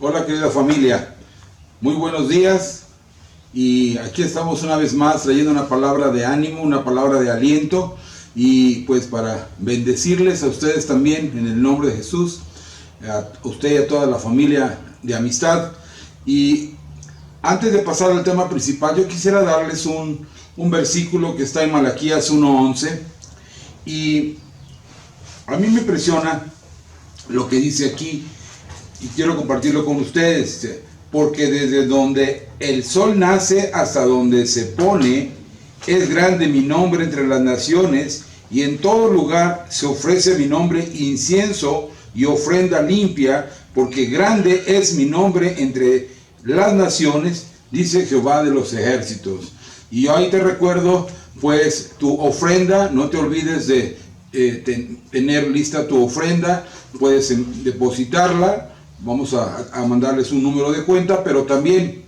Hola querida familia, muy buenos días y aquí estamos una vez más trayendo una palabra de ánimo, una palabra de aliento y pues para bendecirles a ustedes también en el nombre de Jesús, a usted y a toda la familia de amistad. Y antes de pasar al tema principal, yo quisiera darles un versículo que está en Malaquías 1:11 y a mí me impresiona lo que dice aquí. Y quiero compartirlo con ustedes, porque desde donde el sol nace hasta donde se pone, es grande mi nombre entre las naciones, y en todo lugar se ofrece mi nombre incienso y ofrenda limpia, porque grande es mi nombre entre las naciones, dice Jehová de los ejércitos. Y yo ahí te recuerdo, pues, tu ofrenda, no te olvides de tener lista tu ofrenda, puedes depositarla. Vamos a mandarles un número de cuenta, pero también,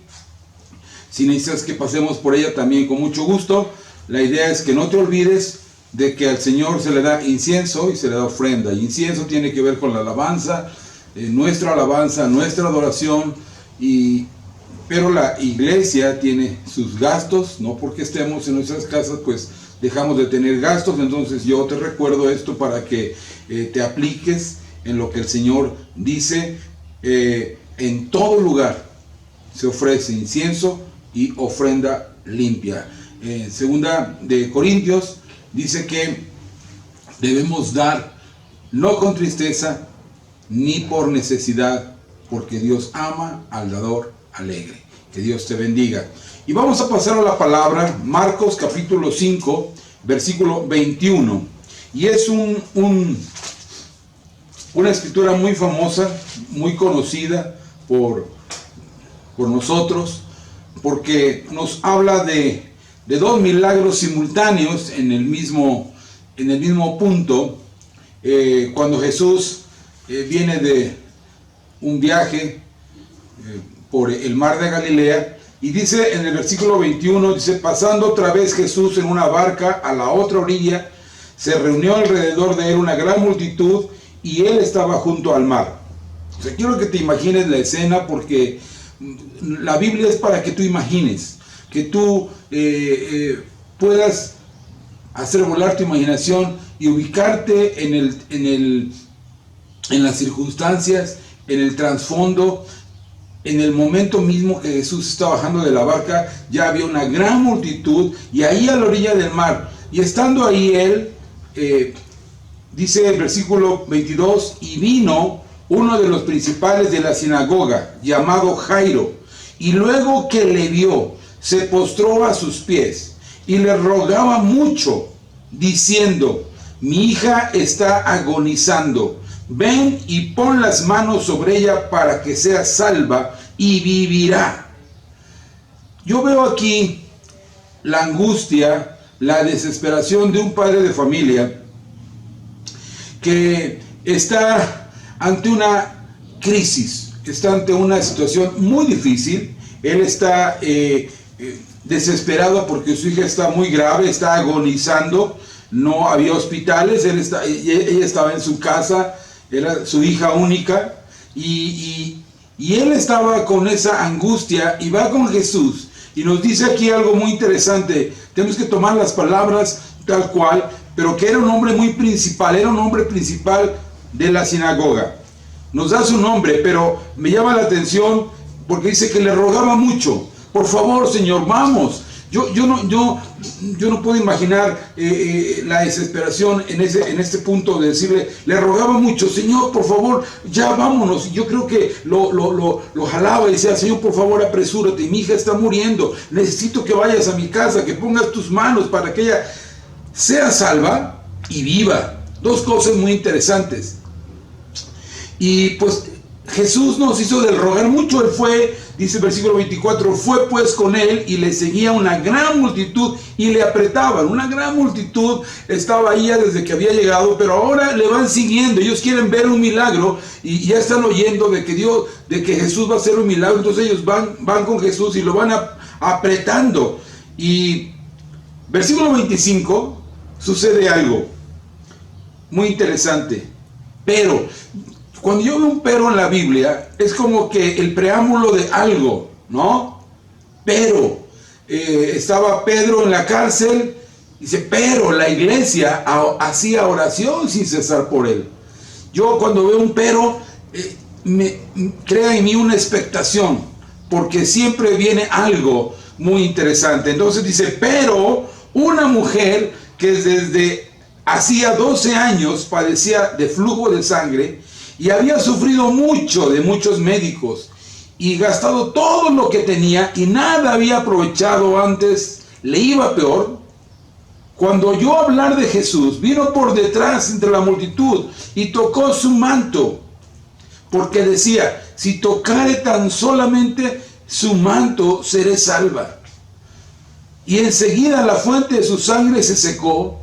si necesitas que pasemos por ella, también con mucho gusto. La idea es que no te olvides de que al Señor se le da incienso y se le da ofrenda. Y incienso tiene que ver con la alabanza, nuestra adoración. Pero la iglesia tiene sus gastos, no porque estemos en nuestras casas, pues dejamos de tener gastos. Entonces yo te recuerdo esto para que te apliques en lo que el Señor dice. En todo lugar se ofrece incienso y ofrenda limpia. Segunda de Corintios dice que debemos dar no con tristeza ni por necesidad, porque Dios ama al dador alegre. Que Dios te bendiga. Y vamos a pasar a la palabra, Marcos capítulo 5, versículo 21. Y es una escritura muy famosa, muy conocida por nosotros, porque nos habla de dos milagros simultáneos en el mismo punto. Cuando Jesús viene de un viaje por el mar de Galilea, y dice en el versículo 21, dice: pasando otra vez Jesús en una barca a la otra orilla, se reunió alrededor de él una gran multitud, y él estaba junto al mar. O sea, quiero que te imagines la escena, porque la Biblia es para que tú imagines, que tú puedas hacer volar tu imaginación y ubicarte en las circunstancias, en el trasfondo. En el momento mismo que Jesús está bajando de la barca, ya había una gran multitud, y ahí a la orilla del mar, y estando ahí él, dice el versículo 22, y vino uno de los principales de la sinagoga, llamado Jairo, y luego que le vio, se postró a sus pies, y le rogaba mucho, diciendo: mi hija está agonizando, ven y pon las manos sobre ella para que sea salva y vivirá. Yo veo aquí la angustia, la desesperación de un padre de familia que está ante una crisis, está ante una situación muy difícil. Él está desesperado porque su hija está muy grave, está agonizando, no había hospitales, ella estaba en su casa, era su hija única, y él estaba con esa angustia, y va con Jesús, y nos dice aquí algo muy interesante. Tenemos que tomar las palabras tal cual, pero que era un hombre muy principal, era un hombre principal de la sinagoga. Nos da su nombre, pero me llama la atención porque dice que le rogaba mucho: por favor, Señor, vamos. Yo no puedo imaginar la desesperación en este punto de decirle, le rogaba mucho: Señor, por favor, ya vámonos. Y yo creo que lo jalaba y decía: Señor, por favor, apresúrate, mi hija está muriendo, necesito que vayas a mi casa, que pongas tus manos para que ella sea salva y viva. Dos cosas muy interesantes. Y pues Jesús nos hizo del rogar mucho. Él fue, dice el versículo 24, fue pues con él, y le seguía una gran multitud y le apretaban. Una gran multitud estaba ahí ya desde que había llegado, pero ahora le van siguiendo. Ellos quieren ver un milagro y ya están oyendo de que Jesús va a hacer un milagro. Entonces ellos van con Jesús y lo van apretando. Y versículo 25 sucede algo muy interesante. Pero Cuando yo veo un pero en la Biblia, es como que el preámbulo de algo, ¿no? Pero, estaba Pedro en la cárcel, dice, pero la iglesia hacía oración sin cesar por él. Yo cuando veo un pero, crea en mí una expectación, porque siempre viene algo muy interesante. Entonces dice, pero una mujer que desde hacía 12 años padecía de flujo de sangre y había sufrido mucho de muchos médicos y gastado todo lo que tenía y nada había aprovechado, antes le iba peor, cuando oyó hablar de Jesús, vino por detrás entre la multitud y tocó su manto, porque decía, si tocare tan solamente su manto, seré salva. Y enseguida la fuente de su sangre se secó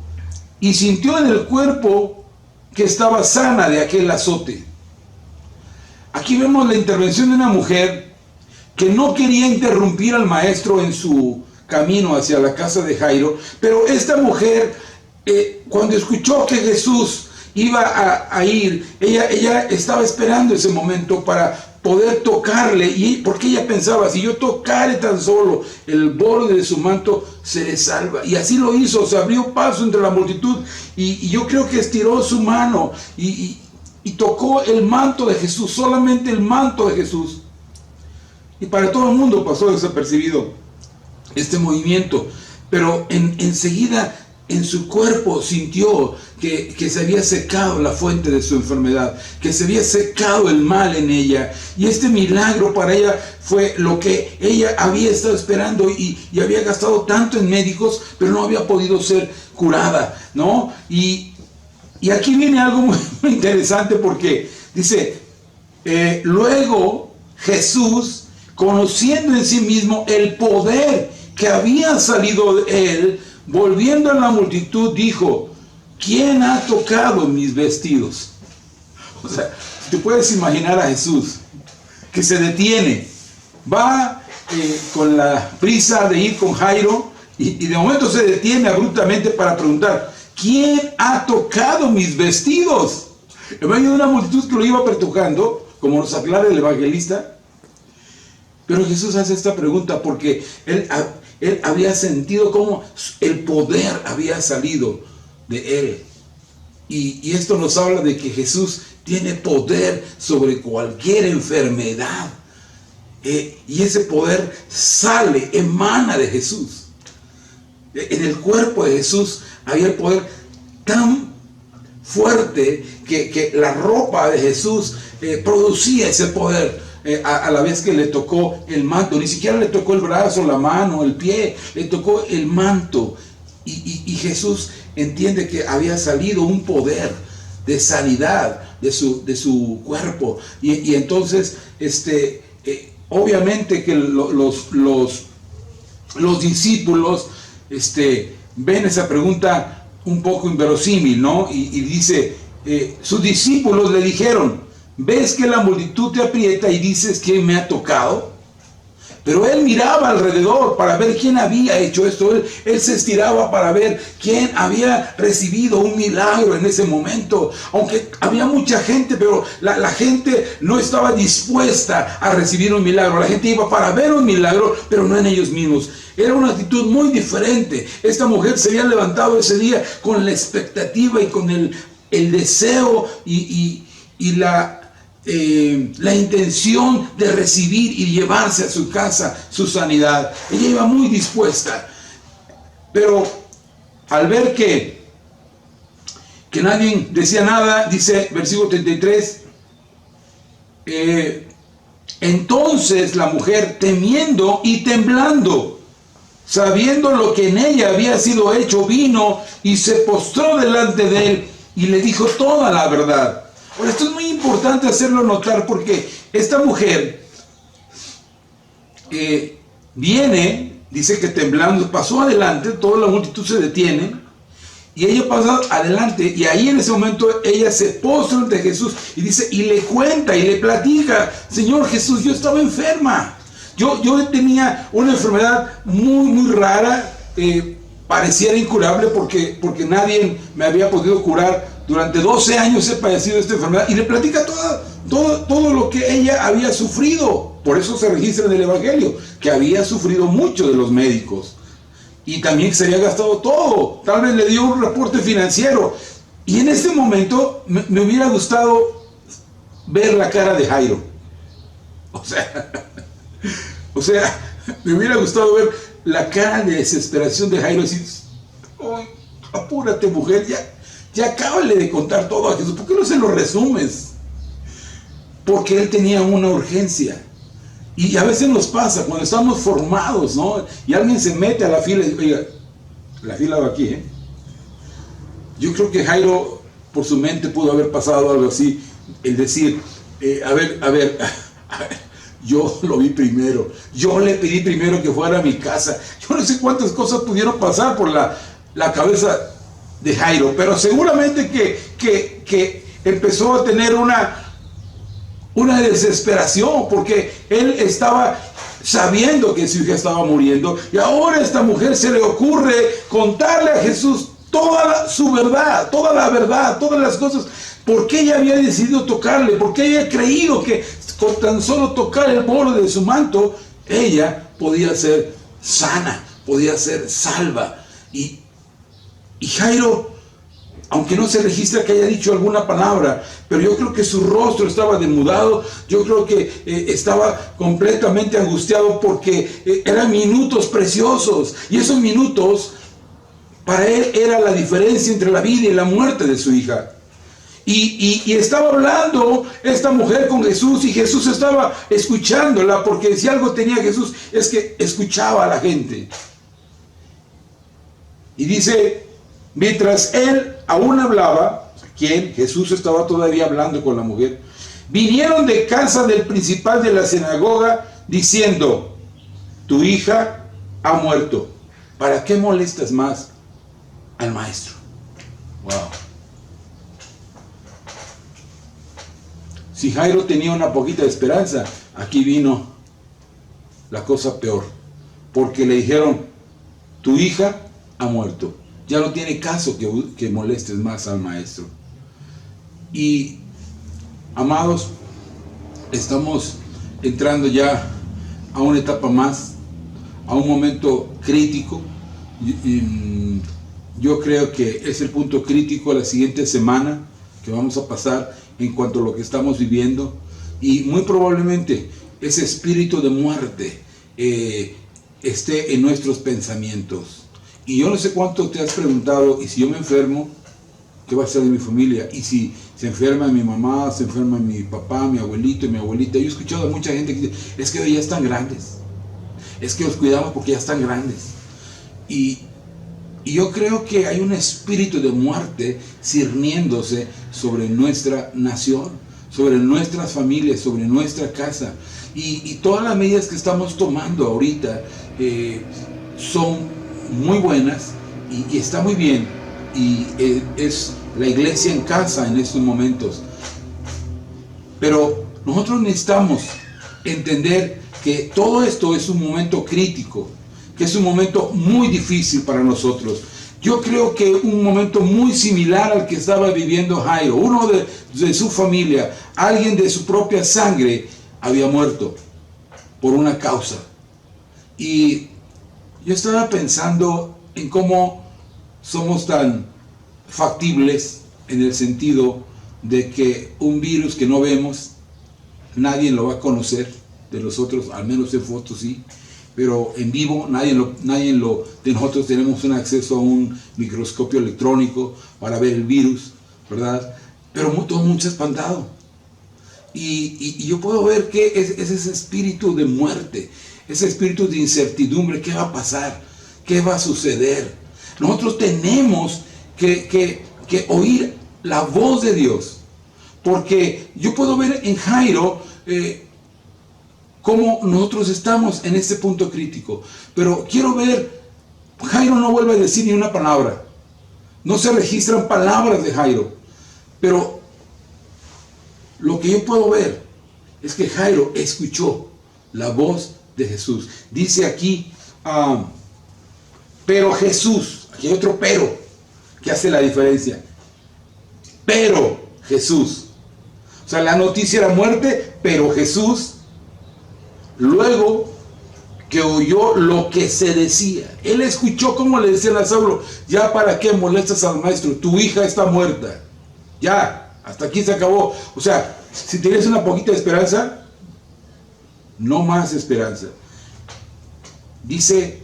y sintió en el cuerpo que estaba sana de aquel azote. Aquí vemos la intervención de una mujer que no quería interrumpir al maestro en su camino hacia la casa de Jairo, pero esta mujer, cuando escuchó que Jesús iba a ir, ella estaba esperando ese momento para poder tocarle, y porque ella pensaba, si yo tocare tan solo el borde de su manto, seré salva. Y así lo hizo, se abrió paso entre la multitud, y yo creo que estiró su mano y tocó el manto de Jesús, solamente el manto de Jesús. Y para todo el mundo pasó desapercibido este movimiento, pero enseguida en su cuerpo sintió que se había secado la fuente de su enfermedad, que se había secado el mal en ella, y este milagro para ella fue lo que ella había estado esperando, y había gastado tanto en médicos, pero no había podido ser curada, ¿no? Y aquí viene algo muy, muy interesante, porque dice, luego Jesús, conociendo en sí mismo el poder que había salido de él, volviendo a la multitud, dijo, ¿quién ha tocado mis vestidos? O sea, te puedes imaginar a Jesús que se detiene, va con la prisa de ir con Jairo, y de momento se detiene abruptamente para preguntar, ¿quién ha tocado mis vestidos? En medio de una multitud que lo iba apretujando, como nos aclara el evangelista. Pero Jesús hace esta pregunta porque él había sentido cómo el poder había salido de él. Y esto nos habla de que Jesús tiene poder sobre cualquier enfermedad. Y ese poder sale, emana de Jesús. En el cuerpo de Jesús había el poder tan fuerte que la ropa de Jesús producía ese poder. A la vez que le tocó el manto, ni siquiera le tocó el brazo, la mano, el pie, le tocó el manto. Y Jesús entiende que había salido un poder de sanidad de su cuerpo. Y entonces, obviamente que los discípulos ven esa pregunta un poco inverosímil, ¿no? Y dice, sus discípulos le dijeron, ¿ves que la multitud te aprieta y dices quién me ha tocado? Pero él miraba alrededor para ver quién había hecho esto. Él se estiraba para ver quién había recibido un milagro en ese momento. Aunque había mucha gente, pero la gente no estaba dispuesta a recibir un milagro. La gente iba para ver un milagro, pero no en ellos mismos. Era una actitud muy diferente. Esta mujer se había levantado ese día con la expectativa y con el deseo y la intención de recibir y llevarse a su casa su sanidad. Ella iba muy dispuesta, pero al ver que nadie decía nada, dice versículo 33, entonces la mujer, temiendo y temblando, sabiendo lo que en ella había sido hecho, vino y se postró delante de él y le dijo toda la verdad. Ahora, esto es muy importante hacerlo notar, porque esta mujer viene, dice que temblando, pasó adelante, toda la multitud se detiene, y ella pasa adelante, y ahí en ese momento ella se postra ante Jesús, y dice, y le cuenta, y le platica, Señor Jesús, yo estaba enferma, yo tenía una enfermedad muy, muy rara, pareciera incurable, porque nadie me había podido curar durante 12 años he padecido esta enfermedad, y le platica todo lo que ella había sufrido. Por eso se registra en el Evangelio, que había sufrido mucho de los médicos, y también se había gastado todo. Tal vez le dio un reporte financiero, y en este momento me hubiera gustado ver la cara de Jairo. O sea, me hubiera gustado ver la cara de desesperación de Jairo, decir: "Ay, apúrate, mujer, ya acábale de contar todo a Jesús, ¿por qué no se lo resumes?". Porque él tenía una urgencia. Y a veces nos pasa cuando estamos formados, ¿no? Y alguien se mete a la fila y dice: "Oiga, la fila va aquí, ¿eh?". Yo creo que Jairo, por su mente pudo haber pasado algo así, el decir: a ver, yo lo vi primero, yo le pedí primero que fuera a mi casa. Yo no sé cuántas cosas pudieron pasar por la cabeza de Jairo, pero seguramente que empezó a tener una desesperación, porque él estaba sabiendo que su hija estaba muriendo, y ahora a esta mujer se le ocurre contarle a Jesús toda su verdad, toda la verdad, todas las cosas. ¿Por qué ella había decidido tocarle? ¿Por qué ella había creído que con tan solo tocar el borde de su manto, ella podía ser sana, podía ser salva? Y Jairo, aunque no se registra que haya dicho alguna palabra, pero yo creo que su rostro estaba demudado, yo creo que estaba completamente angustiado, porque eran minutos preciosos, y esos minutos para él era la diferencia entre la vida y la muerte de su hija. Y estaba hablando esta mujer con Jesús, y Jesús estaba escuchándola, porque si algo tenía Jesús es que escuchaba a la gente. Y dice: mientras él aún hablaba, ¿quién? Jesús estaba todavía hablando con la mujer. Vinieron de casa del principal de la sinagoga diciendo: tu hija ha muerto, ¿para qué molestas más al maestro? Wow. Si Jairo tenía una poquita de esperanza, aquí vino la cosa peor, porque le dijeron: tu hija ha muerto, ya no tiene caso que molestes más al maestro. Y, amados, estamos entrando ya a una etapa más, a un momento crítico. Yo creo que es el punto crítico la siguiente semana que vamos a pasar en cuanto a lo que estamos viviendo, y muy probablemente ese espíritu de muerte esté en nuestros pensamientos. Y yo no sé cuánto te has preguntado: y si yo me enfermo, ¿qué va a ser de mi familia? Y si se enferma mi mamá, se enferma mi papá, mi abuelito y mi abuelita. Yo he escuchado a mucha gente que dice: es que ya están grandes, es que los cuidamos porque ya están grandes. Y yo creo que hay un espíritu de muerte cirniéndose sobre nuestra nación, sobre nuestras familias, sobre nuestra casa. Y todas las medidas que estamos tomando ahorita son muy buenas, y está muy bien. Y es la iglesia en casa en estos momentos. Pero nosotros necesitamos entender que todo esto es un momento crítico, que es un momento muy difícil para nosotros. Yo creo que un momento muy similar al que estaba viviendo Jairo. Uno de su familia, alguien de su propia sangre, había muerto por una causa. Y yo estaba pensando en cómo somos tan factibles, en el sentido de que un virus que no vemos, nadie lo va a conocer de nosotros, al menos en fotos sí, pero en vivo de nosotros tenemos un acceso a un microscopio electrónico para ver el virus, ¿verdad? Pero todo mucho espantado. Y yo puedo ver que es ese espíritu de muerte, ese espíritu de incertidumbre. ¿Qué va a pasar? ¿Qué va a suceder? Nosotros tenemos que oír la voz de Dios, porque yo puedo ver en Jairo cómo nosotros estamos en este punto crítico. Pero quiero ver, Jairo no vuelve a decir ni una palabra, no se registran palabras de Jairo, pero lo que yo puedo ver es que Jairo escuchó la voz de Jesús. Dice aquí, pero Jesús, aquí hay otro pero que hace la diferencia. pero Jesús. O sea, la noticia era muerte, pero Jesús, luego que oyó lo que se decía, él escuchó cómo le decían a Saulo: ya para qué molestas al maestro, tu hija está muerta, ya, hasta aquí se acabó. O sea, si tienes una poquita de esperanza, no más esperanza. Dice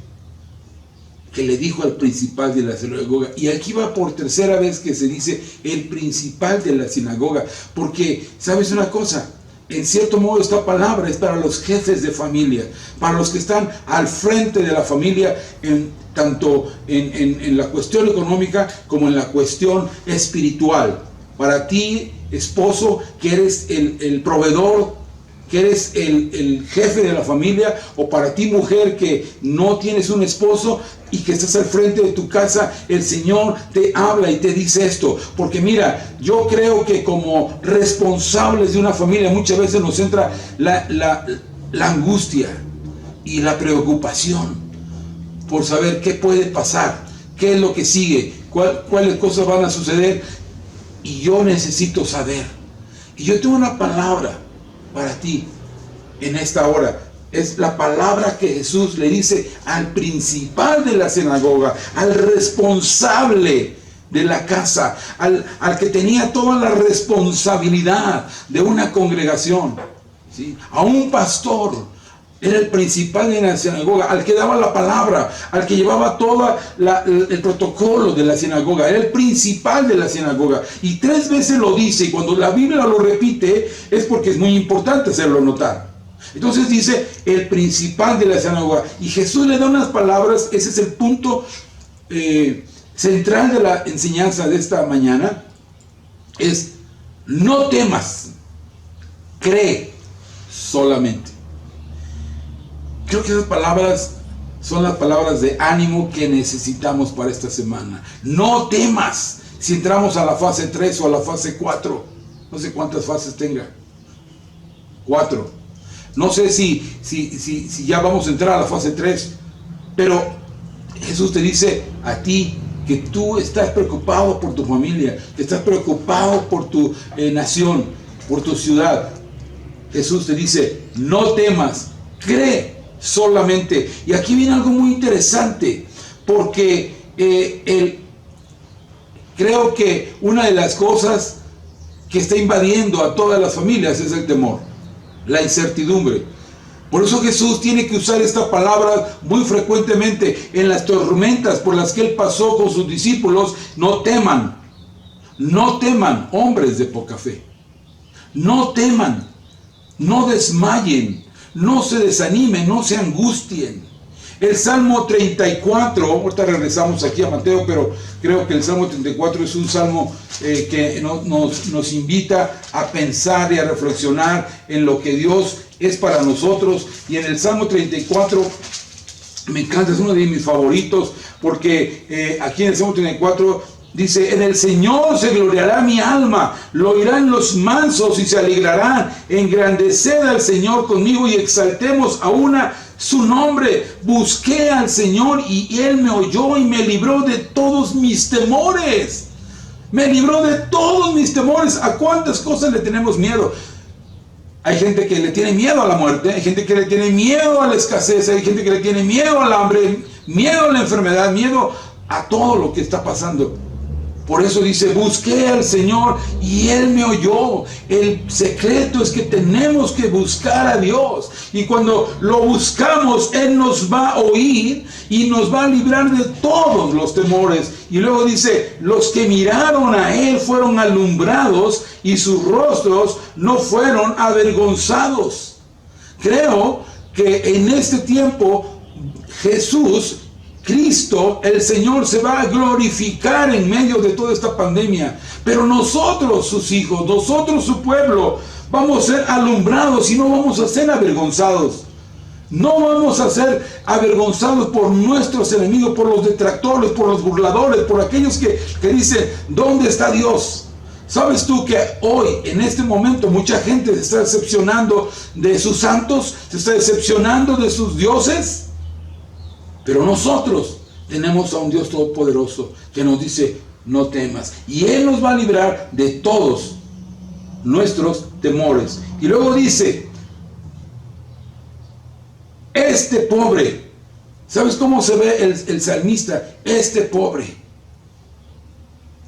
que le dijo al principal de la sinagoga, y aquí va por tercera vez que se dice el principal de la sinagoga, porque, ¿sabes una cosa? En cierto modo esta palabra es para los jefes de familia, para los que están al frente de la familia, tanto en la cuestión económica como en la cuestión espiritual. Para ti, esposo, que eres el proveedor, que eres el jefe de la familia, o para ti, mujer, que no tienes un esposo y que estás al frente de tu casa, el Señor te habla y te dice esto. Porque mira, yo creo que como responsables de una familia muchas veces nos entra la angustia y la preocupación por saber qué puede pasar, qué es lo que sigue, cuáles cosas van a suceder, y yo necesito saber. Y yo tengo una palabra para ti en esta hora. Es la palabra que Jesús le dice al principal de la sinagoga, al responsable de la casa, al que tenía toda la responsabilidad de una congregación, ¿sí? A un pastor. Era el principal de la sinagoga, al que daba la palabra, al que llevaba todo el protocolo de la sinagoga. Era el principal de la sinagoga. Y 3 veces lo dice, y cuando la Biblia lo repite es porque es muy importante hacerlo notar. Entonces dice el principal de la sinagoga, y Jesús le da unas palabras. Ese es el punto central de la enseñanza de esta mañana. Es: no temas, cree solamente. Creo que esas palabras son las palabras de ánimo que necesitamos para esta semana. No temas. Si entramos a la fase 3 o a la fase 4, no sé cuántas fases tenga. 4. No sé si ya vamos a entrar a la fase 3, pero Jesús te dice a ti que tú estás preocupado por tu familia, que estás preocupado por tu nación, por tu ciudad. Jesús te dice: no temas, cree solamente. Y aquí viene algo muy interesante, porque creo que una de las cosas que está invadiendo a todas las familias es el temor, la incertidumbre. Por eso Jesús tiene que usar esta palabra muy frecuentemente en las tormentas por las que Él pasó con sus discípulos. No teman, hombres de poca fe. No teman, no desmayen, no se desanimen, no se angustien. El Salmo 34, ahorita regresamos aquí a Mateo, pero creo que el Salmo 34 es un salmo que nos invita a pensar y a reflexionar en lo que Dios es para nosotros. Y en el Salmo 34, me encanta, es uno de mis favoritos, porque aquí en el Salmo 34 dice: en el Señor se gloriará mi alma, lo oirán los mansos y se alegrarán. Engrandeced al Señor conmigo y exaltemos a una su nombre. Busqué al Señor y Él me oyó y me libró de todos mis temores. Me libró de todos mis temores. ¿A cuántas cosas le tenemos miedo? Hay gente que le tiene miedo a la muerte, hay gente que le tiene miedo a la escasez, hay gente que le tiene miedo al hambre, miedo a la enfermedad, miedo a todo lo que está pasando. Por eso dice: busqué al Señor y Él me oyó. El secreto es que tenemos que buscar a Dios. Y cuando lo buscamos, Él nos va a oír y nos va a librar de todos los temores. Y luego dice: los que miraron a Él fueron alumbrados y sus rostros no fueron avergonzados. Creo que en este tiempo Jesús, Cristo, el Señor, se va a glorificar en medio de toda esta pandemia. Pero nosotros, sus hijos, nosotros, su pueblo, vamos a ser alumbrados y no vamos a ser avergonzados. No vamos a ser avergonzados por nuestros enemigos, por los detractores, por los burladores, por aquellos que dicen: ¿dónde está Dios? ¿Sabes tú que hoy, en este momento, mucha gente se está decepcionando de sus santos, se está decepcionando de sus dioses? Pero nosotros tenemos a un Dios todopoderoso que nos dice: no temas. Y Él nos va a librar de todos nuestros temores. Y luego dice, este pobre, ¿sabes cómo se ve el salmista? Este pobre.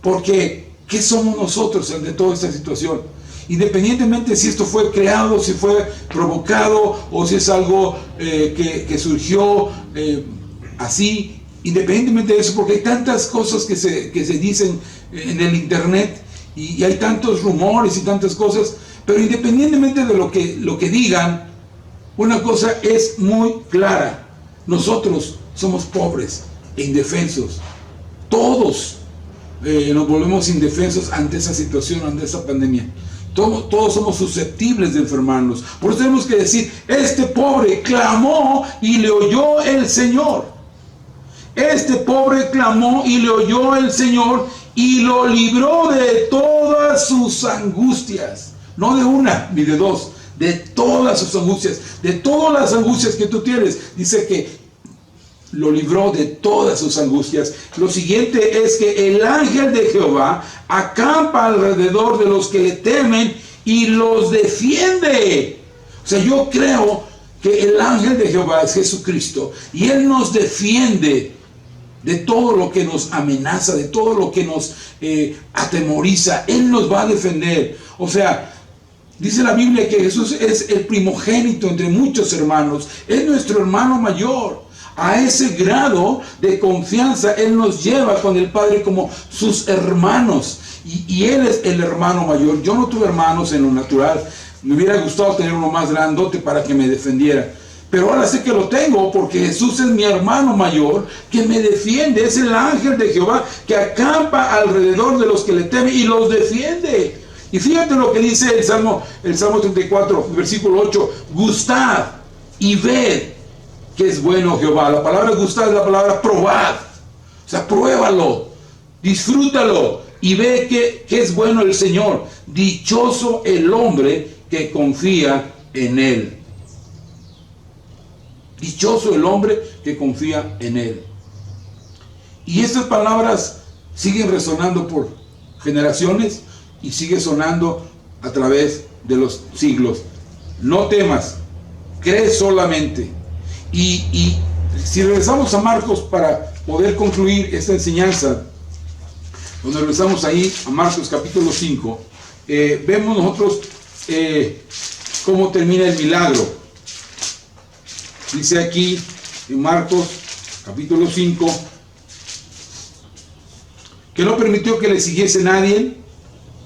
Porque, ¿qué somos nosotros ante toda esta situación? Independientemente si esto fue creado, si fue provocado, o si es algo que surgió así, independientemente de eso, porque hay tantas cosas que se dicen en el internet, y hay tantos rumores y tantas cosas, pero independientemente de lo que digan, una cosa es muy clara: nosotros somos pobres e indefensos. Todos nos volvemos indefensos ante esa situación, ante esa pandemia. Todos somos susceptibles de enfermarnos. Por eso tenemos que decir, este pobre clamó y le oyó el Señor. Este pobre clamó y le oyó el Señor y lo libró de todas sus angustias. No de una ni de dos, de todas sus angustias, de todas las angustias que tú tienes. Dice que lo libró de todas sus angustias. Lo siguiente es que el ángel de Jehová acampa alrededor de los que le temen y los defiende. O sea, yo creo que el ángel de Jehová es Jesucristo, y Él nos defiende de todo lo que nos amenaza, de todo lo que nos atemoriza. Él nos va a defender. O sea, dice la Biblia que Jesús es el primogénito entre muchos hermanos. Es nuestro hermano mayor. A ese grado de confianza Él nos lleva con el Padre como sus hermanos. Y Él es el hermano mayor. Yo no tuve hermanos en lo natural. Me hubiera gustado tener uno más grandote para que me defendiera. Pero ahora sé que lo tengo porque Jesús es mi hermano mayor que me defiende. Es el ángel de Jehová que acampa alrededor de los que le temen y los defiende. Y fíjate lo que dice el Salmo 34, versículo 8. Gustad y ved que es bueno Jehová. La palabra gustar es la palabra probad. O sea, pruébalo, disfrútalo y ve que es bueno el Señor. Dichoso el hombre que confía en Él. Dichoso el hombre que confía en Él. Y estas palabras siguen resonando por generaciones y sigue sonando a través de los siglos. No temas, cree solamente. Y si regresamos a Marcos para poder concluir esta enseñanza, cuando regresamos ahí a Marcos capítulo 5, vemos nosotros cómo termina el milagro. Dice aquí en Marcos capítulo 5 que no permitió que le siguiese nadie,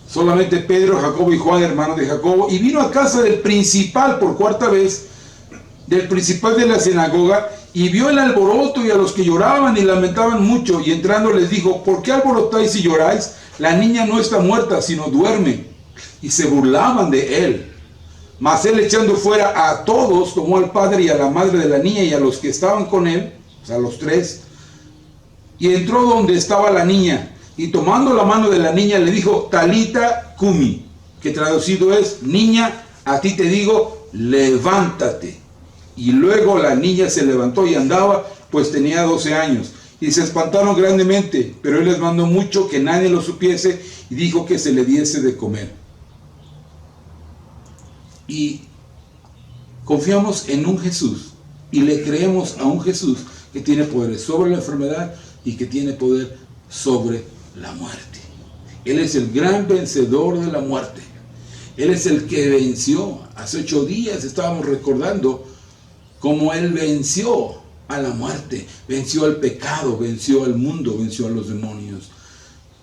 solamente Pedro, Jacobo y Juan, hermanos de Jacobo, y vino a casa del principal por cuarta vez, del principal de la sinagoga, y vio el alboroto y a los que lloraban y lamentaban mucho, y entrando les dijo: ¿por qué alborotáis y lloráis? La niña no está muerta, sino duerme. Y se burlaban de él. Mas él, echando fuera a todos, tomó al padre y a la madre de la niña y a los que estaban con él, o sea, los tres, y entró donde estaba la niña, y tomando la mano de la niña le dijo: Talita cumi, que traducido es: niña, a ti te digo, levántate. Y luego la niña se levantó y andaba, pues tenía 12 años. Y se espantaron grandemente, pero él les mandó mucho que nadie lo supiese, y dijo que se le diese de comer. Y confiamos en un Jesús, y le creemos a un Jesús que tiene poder sobre la enfermedad y que tiene poder sobre la muerte. Él es el gran vencedor de la muerte. Él es el que venció. Hace 8 días estábamos recordando cómo Él venció a la muerte, venció al pecado, venció al mundo, venció a los demonios.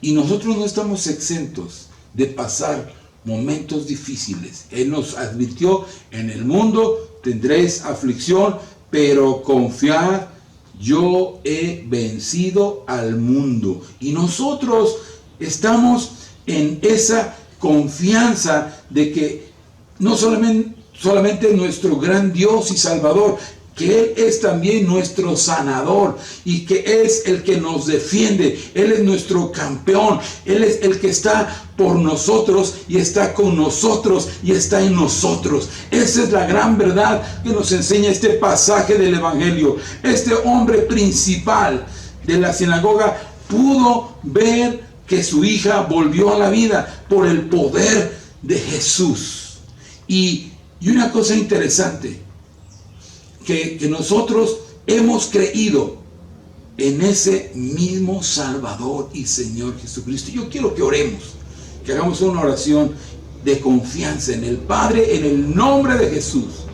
Y nosotros no estamos exentos de pasar momentos difíciles. Él nos advirtió: en el mundo tendréis aflicción, pero confiad, yo he vencido al mundo. Y nosotros estamos en esa confianza de que no solamente nuestro gran Dios y Salvador, que Él es también nuestro sanador y que es el que nos defiende. Él es nuestro campeón. Él es el que está por nosotros y está con nosotros y está en nosotros. Esa es la gran verdad que nos enseña este pasaje del Evangelio. Este hombre principal de la sinagoga pudo ver que su hija volvió a la vida por el poder de Jesús. Y una cosa interesante, que nosotros hemos creído en ese mismo Salvador y Señor Jesucristo. Yo quiero que oremos, que hagamos una oración de confianza en el Padre, en el nombre de Jesús.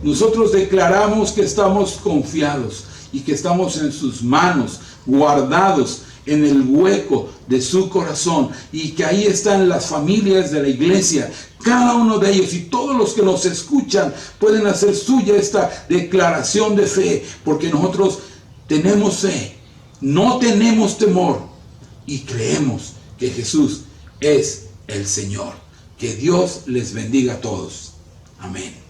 Nosotros declaramos que estamos confiados y que estamos en sus manos, guardados en el hueco de su corazón, y que ahí están las familias de la iglesia, cada uno de ellos, y todos los que nos escuchan pueden hacer suya esta declaración de fe, porque nosotros tenemos fe, no tenemos temor y creemos que Jesús es el Señor. Que Dios les bendiga a todos. Amén.